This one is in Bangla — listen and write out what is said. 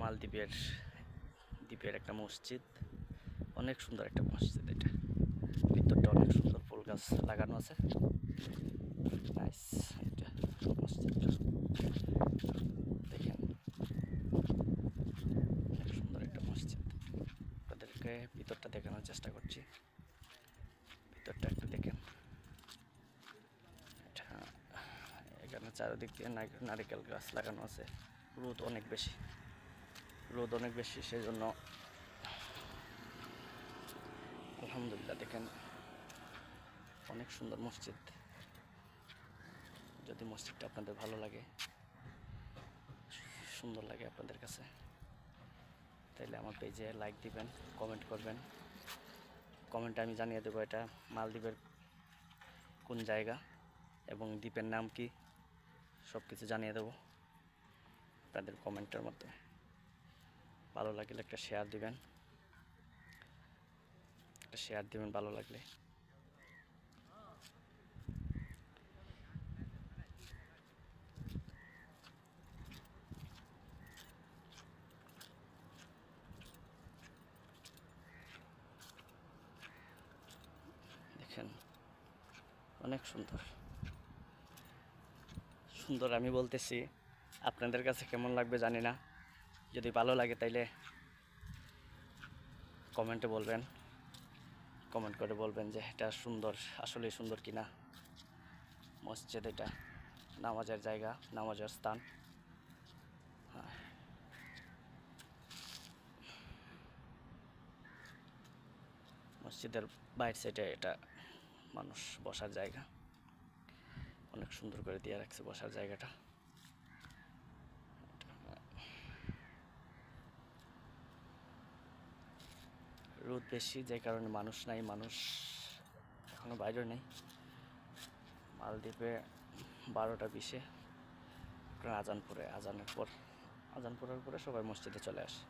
মালদ্বীপের দ্বীপের একটা মসজিদ, অনেক সুন্দর একটা মসজিদ। এটা ভিতরটা অনেক সুন্দর, ফুল গাছ লাগানো আছে। নাইস। এটা মসজিদটা দেখেন, অনেক সুন্দর একটা মসজিদ। আপনাদেরকে ভিতরটা দেখানোর চেষ্টা করছি। ভিতরটা একটু দেখেন। এটা এখানে চারিদিক দিয়ে নারিকেল গাছ লাগানো আছে। রোদ অনেক বেশি, সেই জন্য আলহামদুলিল্লাহ দেখেন অনেক সুন্দর মসজিদ। যদি মসজিদটা আপনাদের ভালো লাগে, সুন্দর লাগে আপনাদের কাছে, তাইলে আমার পেজে লাইক দিবেন, কমেন্ট করবেন। কমেন্টে আমি জানিয়ে দেবো এটা মালদ্বীপের কোন জায়গা এবং দ্বীপের নাম কি, সব কিছু জানিয়ে দেবো আপনাদের কমেন্টের মাধ্যমে। ভালো লাগলে একটা শেয়ার দিবেন, ভালো লাগলে। দেখেন অনেক সুন্দর আমি বলতেছি, আপনাদের কাছে কেমন লাগবে জানি না। যদি ভালো লাগে তাইলে কমেন্ট করে বলবেন যে এটা সুন্দর, আসলেই সুন্দর কিনা। মসজিদ এটা নামাজের জায়গা, নামাজের স্থান। হ্যাঁ, মসজিদের বাইরে সাইডে এটা মানুষ বসার জায়গা, অনেক সুন্দর করে দিয়ে রাখছে বসার জায়গাটা। রোদ বেশি, যে কারণে মানুষ নাই, মানুষ এখনো বাইরে নেই। মালদ্বীপে 12টা 20-এ আজান পড়ার পরে সবাই মসজিদে চলে আসে।